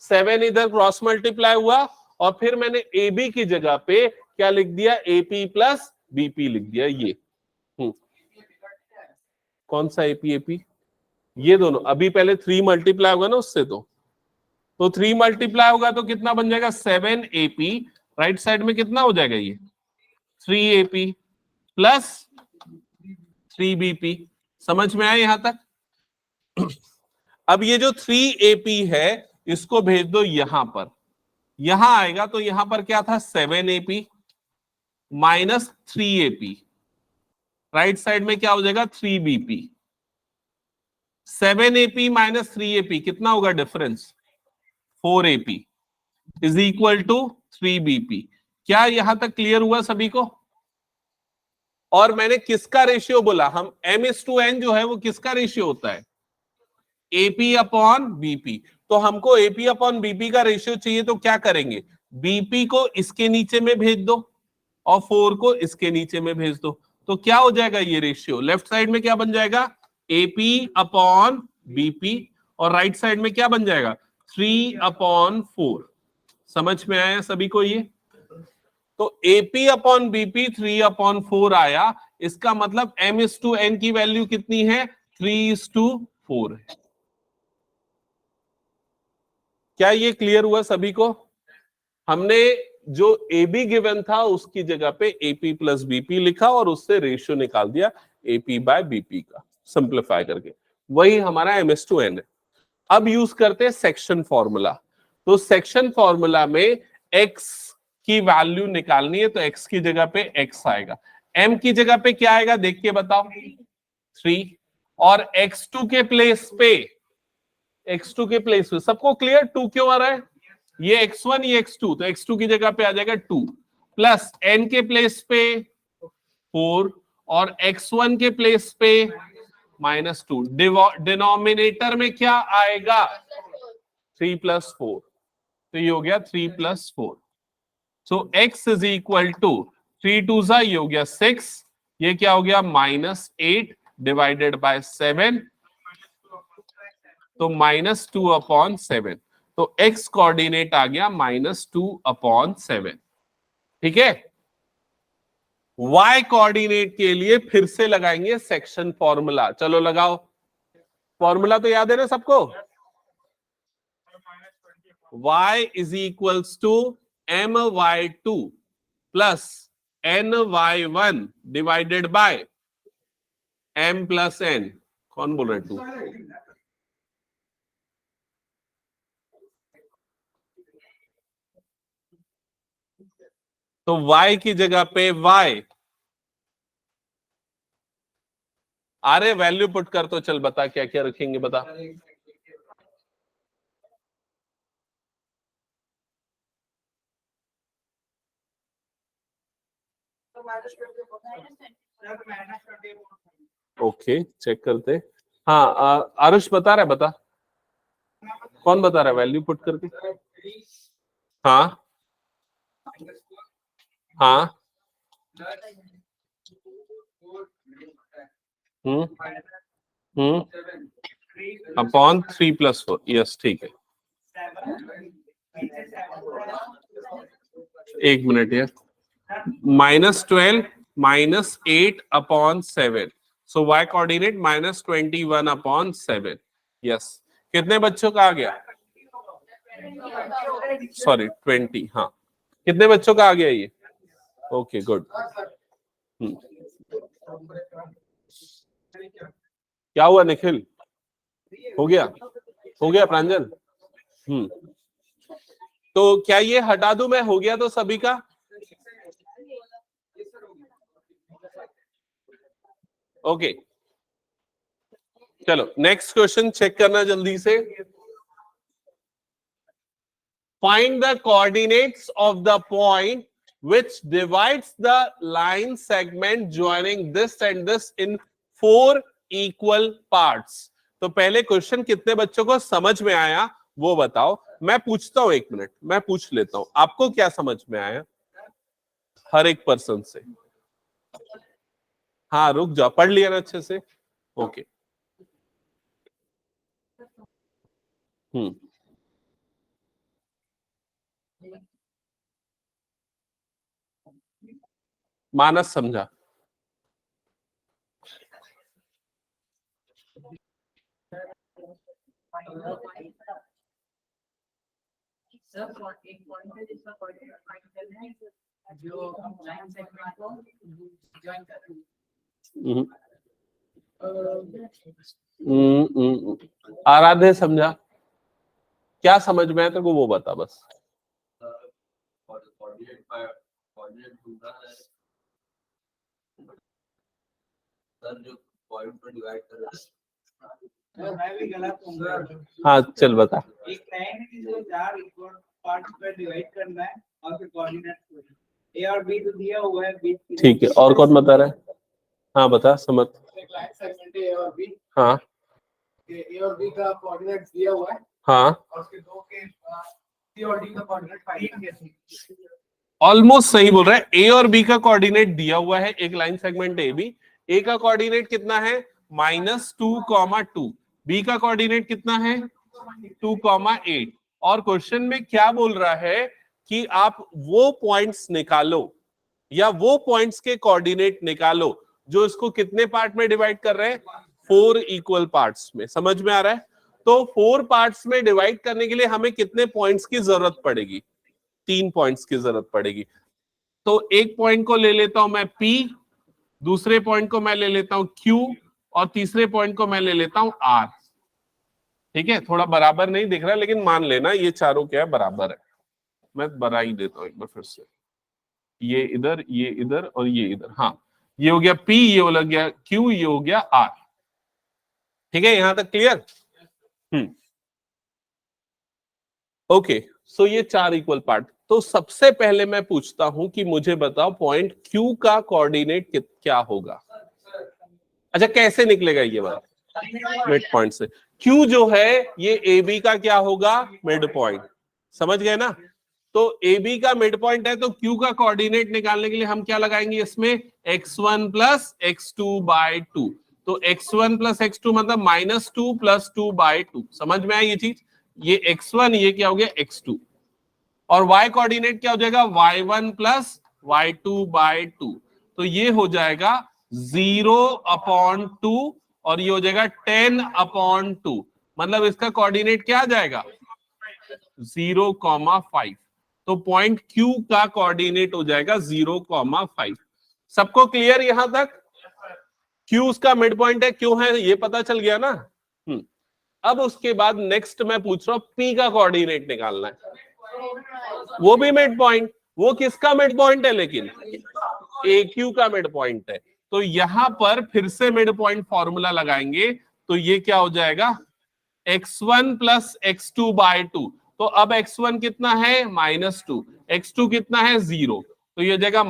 7 इधर क्रॉस मल्टीप्लाई हुआ और फिर मैंने ए बी की जगह पे क्या लिख दिया, एपी प्लस बीपी लिख दिया। ये कौन सा एपी एपी, ये दोनों अभी पहले 3 मल्टीप्लाई होगा ना उससे, तो 3 मल्टीप्लाई होगा तो कितना बन जाएगा 7 एपी, राइट साइड में कितना हो जाएगा ये 3 एपी प्लस 3 बीपी। समझ में आया यहां तक? अब ये जो 3 एपी है इसको भेज दो यहां पर, यहां आएगा तो यहां पर क्या था 7 AP minus 3 AP, right side में क्या हो जाएगा 3 बीपी। 7 एपी माइनस 3 एपी कितना होगा difference, 4 AP is equal to 3 BP. क्या यहां तक क्लियर हुआ सभी को? और मैंने किसका रेशियो बोला, हम m/n जो है वो किसका रेशियो होता है, एपी अपॉन बीपी। तो हमको एपी अपॉन बीपी का रेशियो चाहिए, तो क्या करेंगे, बीपी को इसके नीचे में भेज दो और 4 को इसके नीचे में भेज दो, तो क्या हो जाएगा ये रेशियो, लेफ्ट साइड में क्या बन जाएगा एपी अपॉन बीपी और राइट साइड में क्या बन जाएगा 3/4। समझ में आया सभी को ये? तो एपी अपॉन बीपी 3/4 आया, इसका मतलब m/n की वैल्यू कितनी है 3:4 है। क्या ये क्लियर हुआ सभी को? हमने जो ए बी गिवन था उसकी जगह पे एपी प्लस बीपी लिखा और उससे रेशियो निकाल दिया एपी बाय बीपी का, सिंप्लीफाई करके, वही हमारा m/n है। अब यूज करते हैं सेक्शन फॉर्मूला। तो सेक्शन फॉर्मूला में x की वैल्यू निकालनी है, तो x की जगह पे x आएगा, m की जगह पे क्या आएगा देख के बताओ 3, और x2 के प्लेस पे, x2 के प्लेस पे सबको क्लियर 2 क्यों आ रहा है, ये x1 ये x2, तो x2 की जगह पे आ जाएगा 2 प्लस n के प्लेस पे 4 और x1 के प्लेस पे -2, डिनोमिनेटर में क्या आएगा 3 + 4, तो ये हो गया 3 + 4। सो x इज इक्वल टू 3 2 ज़ा ये हो गया 6, ये क्या हो गया -8 डिवाइडेड बाय 7, तो -2/7, तो x कोऑर्डिनेट आ गया -2/7। ठीक है, y कोऑर्डिनेट के लिए फिर से लगाएंगे सेक्शन फॉर्मूला। चलो लगाओ, फॉर्मूला तो याद है ना सबको, y is equals to my2 plus ny1 divided by m plus n। कौन बोल रहा है 2? तो y की जगह पे y, अरे वैल्यू पुट कर, तो चल बता क्या क्या रखेंगे बता। ओके चेक करते। हाँ आरुष बता रहा है, बता कौन बता रहा है वैल्यू पुट करके। हाँ हाँ अपॉन 3 + 4, यस ठीक है। एक मिनट यार, -12 -8/7, सो y कोऑर्डिनेट -21/7। यस, कितने बच्चों का आ गया, सॉरी 20, हाँ कितने बच्चों का आ गया ये, ओके गुड। क्या हुआ निखिल, हो गया, हो गया प्रांजल। तो क्या ये हटा दूं मैं, हो गया तो सभी का? ओके चलो नेक्स्ट क्वेश्चन चेक करना जल्दी से। Find the coordinates of the point which divides the line segment joining this and this in 4 equal parts। तो पहले क्वेश्चन कितने बच्चों को समझ में आया वो बताओ। मैं पूछता हूं, एक मिनट मैं पूछ लेता हूं, आपको क्या समझ में आया हर एक पर्सन से। हाँ रुक जाओ, पढ़ लिया ना अच्छे से, ओके। मानस समझा? जो लाइन सेगमेंट को ज्वाइन करते हैं। आराध्य समझा? क्या समझ में आया तो वो बता बस। जो पॉइंट पर डिवाइड कर रहा है मैं भी गलत हूँ। हाँ चल बता। एक लाइन है जिसको 4 इक्वल पार्ट्स पर डिवाइड करना है और फिर कोऑर्डिनेट ए और बी तो दिया हुआ है बी। ठीक है, और कौन बता रहा है? हाँ बता समझ। एक लाइन सेगमेंट ए और बी। हाँ ए और बी का कोऑर्डिनेट दिया हुआ है। हाँ और उसके दो के सी और डी का कोऑर्डिनेट फाइंड कैसे? ऑलमोस्ट सही बोल रहा है। ए और बी का कोऑर्डिनेट दिया हुआ है, एक लाइन सेगमेंट ए बी। ए का कोऑर्डिनेट कितना है? -2,2। बी का कोऑर्डिनेट कितना है? 2,8। और क्वेश्चन में क्या बोल रहा है कि आप वो पॉइंट्स निकालो या वो पॉइंट्स के कोऑर्डिनेट निकालो जो इसको कितने पार्ट में डिवाइड कर रहे हैं? 4 इक्वल पार्ट्स में। समझ में आ रहा है? तो 4 पार्ट्स में डिवाइड करने के लिए हमें कितने पॉइंट्स की जरूरत पड़ेगी? 3 पॉइंट्स की जरूरत पड़ेगी। तो एक पॉइंट को ले लेता हूं मैं P, दूसरे पॉइंट को मैं ले लेता हूं Q और तीसरे पॉइंट को मैं ले लेता हूं R। ठीक है, थोड़ा बराबर नहीं दिख रहा लेकिन मान लेना ये चारों क्या है, बराबर है। मैं बना ही देता हूं एक बार फिर से। ये इधर और ये इधर। हाँ, ये हो गया P, ये हो गया Q, ये हो गया R। ठीक है, यहां तक क्लियर? ओके, सो ये 4 इक्वल पार्ट। तो सबसे पहले मैं पूछता हूं कि मुझे बताओ पॉइंट Q का कोऑर्डिनेट क्या होगा? अच्छा, कैसे निकलेगा ये बात? मिड पॉइंट से। Q जो है ये AB का क्या होगा? Mid point. समझ गए ना? तो AB का मिड पॉइंट है, तो Q का कोऑर्डिनेट निकालने के लिए हम क्या लगाएंगे इसमें? x1 प्लस x2/2। तो x1 प्लस x2 मतलब -2 + 2/2। समझ में आई ये चीज? ये x1, ये क्या हो गया? x2। और y कोऑर्डिनेट क्या हो जाएगा? y1 plus y2/2। तो ये हो जाएगा 0/2 और ये हो जाएगा 10/2। मतलब इसका कोऑर्डिनेट क्या आ जाएगा? 0,5। तो पॉइंट Q का कोऑर्डिनेट हो जाएगा 0,5। सबको क्लियर यहां तक? Q उसका मिड पॉइंट है, क्यों है ये पता चल गया ना? अब उसके बाद नेक्स्ट मैं पूछ रहा हूं P का कोऑर्डिनेट निकालना है। वो भी मिड पॉइंट। वो किसका मिड पॉइंट है? लेकिन AQ का मिड पॉइंट है। तो यहां पर फिर से मिड पॉइंट फॉर्मूला लगाएंगे। तो ये क्या हो जाएगा? x1 प्लस x2/2। तो अब x1 कितना है? -2। x2 कितना है? 0। तो ये जाएगा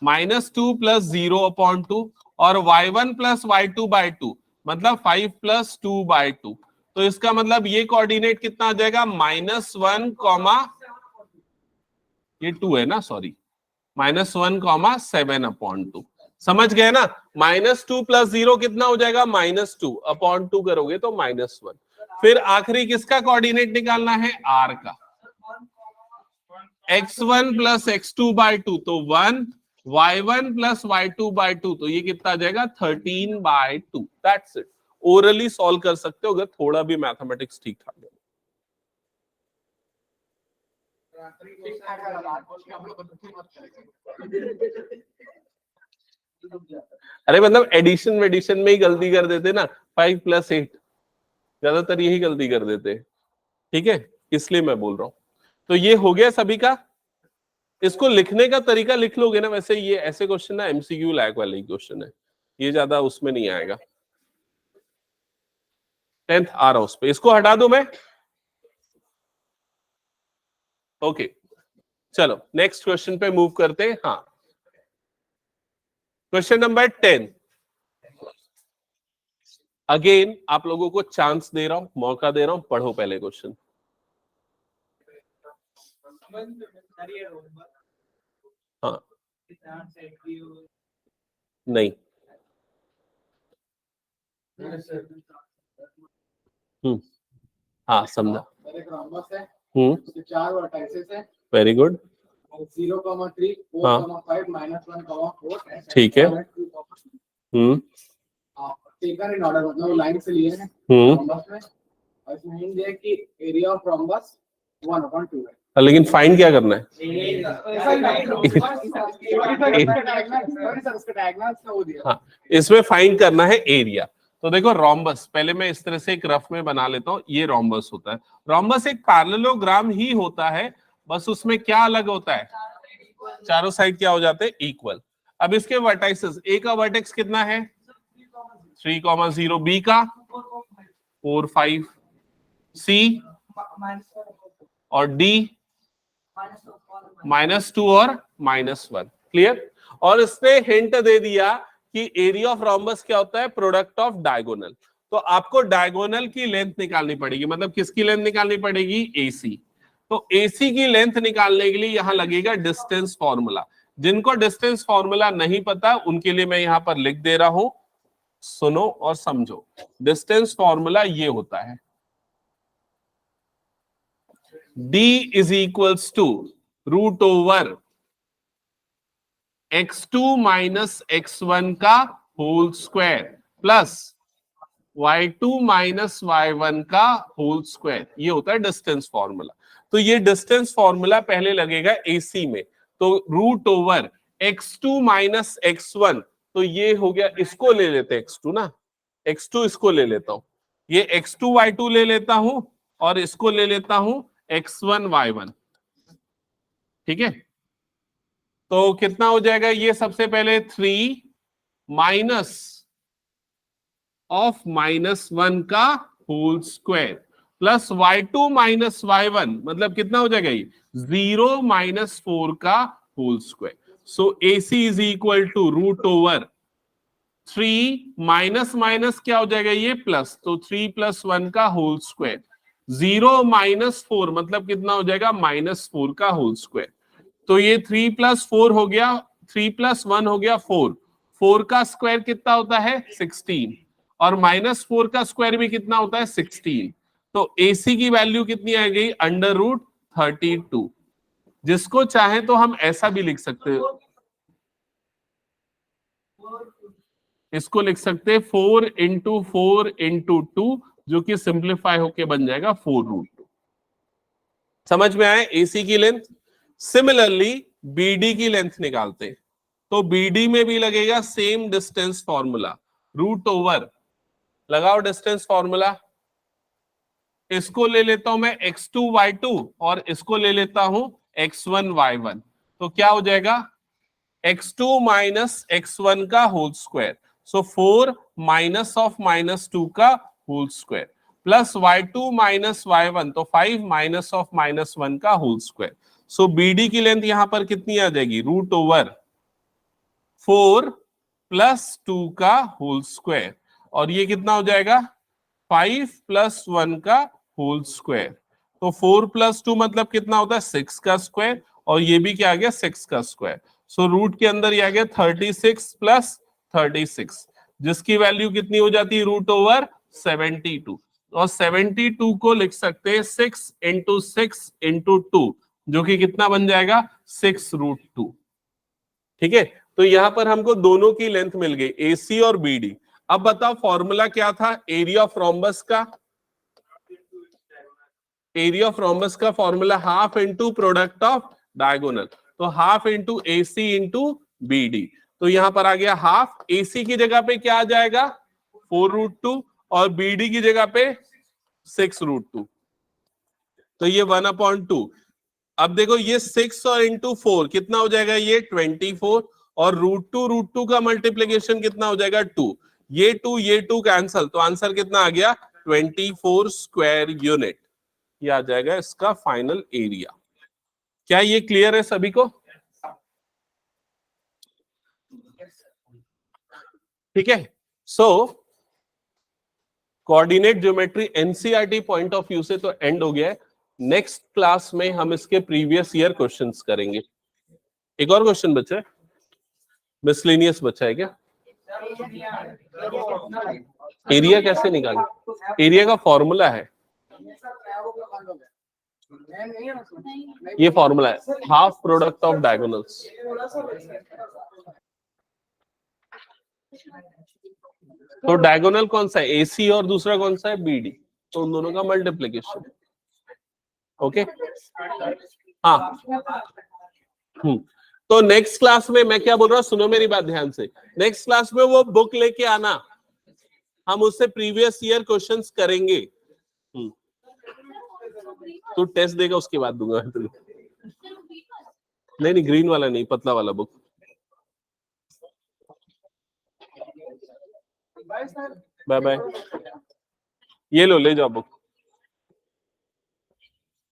-2 प्लस 0/2 और y1 प्लस y2/2 मतलब 5 प्लस 2/2। तो इसका मतलब ये कोऑर्डिनेट कितना आ जाएगा? -1, ये 2 है ना, सॉरी, -1,7/2। समझ गए ना? -2 प्लस 0 कितना हो जाएगा? -2/2 करोगे तो -1। फिर आखिरी किसका कोऑर्डिनेट निकालना है? R का। x1 प्लस x2/2 तो 1, y1 प्लस y2/2 तो ये कितना आ जाएगा? 13/2। That's it. ओरली सॉल्व कर सकते हो अगर थोड़ा भी मैथमेटिक्स ठीक ठाक है। अरे मतलब एडिशन वेडिशन में ही गलती कर देते ना, 5 + 8, ज्यादातर यही गलती कर देते। ठीक है, इसलिए मैं बोल रहा हूं। तो ये हो गया सभी का। इसको लिखने का तरीका लिख लोगे ना, वैसे ये ऐसे क्वेश्चन ना MCQ लायक वाले ही क्वेश्चन है, ये ज्यादा उसमें नहीं आएगा। 10th आ रहा उस पे, इसको हटा दूं मैं? ओके, चलो नेक्स्ट क्वेश्चन पे मूव करते हैं। हाँ, क्वेश्चन नंबर 10। अगेन आप लोगों को चांस दे रहा हूं, मौका दे रहा हूं, पढ़ो पहले क्वेश्चन। हाँ, नहीं। हाँ समझा। एक rhombus है, हम्म, उसके 4 वर्टाइसेस है, वेरी गुड, 0,3, हाँ। 4,5, -1,4, ठीक है। टेकन इन ऑर्डर, मतलब लाइन से लिए हैं हम्म, rhombus में, और इसमें हिंट दिया है कि एरिया ऑफ rhombus 1/2 है। लेकिन फाइंड क्या करना है? हाँ, इसमें फाइंड करना है एरिया। तो देखो रोम्बस, पहले मैं इस तरह से एक रफ में बना लेता हूं, ये रोम्बस होता है। रोम्बस एक पैरेललोग्राम ही होता है, बस उसमें क्या अलग होता है, चारों साइड क्या हो जाते हैं, इक्वल। अब इसके वर्टाइसेस, ए का वर्टेक्स कितना है 3,0, बी का 4, 5, सी और डी -2 और -1, क्लियर। और इसने हिंट दे दिया कि एरिया ऑफ रोम्बस क्या होता है, प्रोडक्ट ऑफ डायगोनल। तो आपको डायगोनल की लेंथ निकालनी पड़ेगी, मतलब किसकी लेंथ निकालनी पड़ेगी, एसी। तो एसी की लेंथ निकालने के लिए यहां लगेगा डिस्टेंस फॉर्मूला। जिनको डिस्टेंस फॉर्मूला नहीं पता उनके लिए मैं यहां पर लिख दे रहा हूं, सुनो और समझो। डिस्टेंस फॉर्मूला ये होता है, D is equals to √over x2 minus x1 का whole square plus y2 minus y1 का होल स्क्वायर, ये होता है डिस्टेंस फॉर्मूला। तो ये डिस्टेंस फॉर्मूला पहले लगेगा AC में, तो √over x2 माइनस x1, तो ये हो गया, इसको ले लेते हैं x2 ना, x2 इसको ले लेता हूं, ये x2 y2 ले लेता हूं और इसको ले लेता हूं x1 y1, ठीक है। तो कितना हो जाएगा, ये सबसे पहले 3 माइनस ऑफ -1 का whole square plus y2 minus y1, मतलब कितना हो जाएगा ये 0 माइनस 4 का whole square. So AC is equal to √over 3 minus minus क्या हो जाएगा ये प्लस, तो 3 + 1 का होल स्क्वायर, 0 माइनस 4 मतलब कितना हो जाएगा -4 का होल स्क्वायर। तो ये 3 + 4 हो गया, 3 + 1 हो गया 4, 4 का स्क्वायर कितना होता है 16, और -4 का स्क्वायर भी कितना होता है 16। तो AC की वैल्यू कितनी आ गई, √32। जिसको चाहे तो हम ऐसा भी लिख सकते हैं, इसको लिख सकते हैं 4 × 4 × 2, जो कि सिंप्लीफाई होके बन जाएगा 4√2। समझ में आए AC की लेंथ। सिमिलरली BD की लेंथ निकालते हैं, तो BD में भी लगेगा सेम डिस्टेंस फॉर्मूला, √over, लगाओ डिस्टेंस फॉर्मूला। इसको ले लेता हूं मैं x2 y2 और इसको ले लेता हूं x1 y1, तो क्या हो जाएगा x2 माइनस x1 का whole square, so 4 minus of -2 का whole square plus y2 minus y1, तो 5 माइनस ऑफ -1 का होल स्क्वायर। सो BD की लेंथ यहां पर कितनी आ जाएगी, √over 4 + 2 का होल स्क्वायर, और ये कितना हो जाएगा 5 + 1 का होल स्क्वायर। तो 4 + 2 मतलब कितना होता है 6 का स्क्वायर, और ये भी क्या आ गया 6 का स्क्वायर। सो रूट के अंदर ये आ गया 36 + 36, जिसकी वैल्यू कितनी हो जाती है √over 72, और 72 को लिख सकते हैं 6 × 6 × 2, जो कि कितना बन जाएगा 6√2, ठीक है। तो यहां पर हमको दोनों की लेंथ मिल गई, AC और BD। अब बताओ फॉर्मूला क्या था एरिया ऑफ रोम्बस का, एरिया ऑफ रोम्बस का formula half into product of diagonal, तो half into AC into BD। तो यहां पर आ गया हाफ, AC की जगह पे क्या आ जाएगा 4√2 और BD की जगह पे 6√2, तो ये 1/2। अब देखो ये 6 और इंटू 4 कितना हो जाएगा, ये 24, और √2 का मल्टीप्लीकेशन कितना हो जाएगा 2, ये 2 कैंसल, तो आंसर कितना आ गया 24 स्क्वायर यूनिट। ये आ जाएगा इसका फाइनल एरिया। क्या ये क्लियर है सभी को, ठीक है। So coordinate geometry NCERT point of view से तो एंड हो गया है। नेक्स्ट क्लास में हम इसके प्रीवियस ईयर क्वेश्चंस करेंगे। एक और क्वेश्चन बचा है, मिसलेनियस बचा है क्या, एरिया कैसे निकालें, एरिया का फॉर्मूला है नहीं है उसमें। ये फॉर्मूला है, हाफ प्रोडक्ट ऑफ डायगोनल्स। तो डायगोनल कौन सा है, AC और दूसरा कौन सा है, BD, तो उन दोनों का मल्टीप्लीकेशन। ओके हाँ। तो नेक्स्ट क्लास में मैं क्या बोल रहा हूँ, सुनो मेरी बात ध्यान से, नेक्स्ट क्लास में वो बुक लेके आना, हम उससे प्रीवियस ईयर क्वेश्चंस करेंगे। तू टेस्ट देगा उसके बाद दूंगा तुझे। नहीं ग्रीन वाला नहीं, पतला वाला बुक। बाय बाय, ये लो ले जाओ बुक।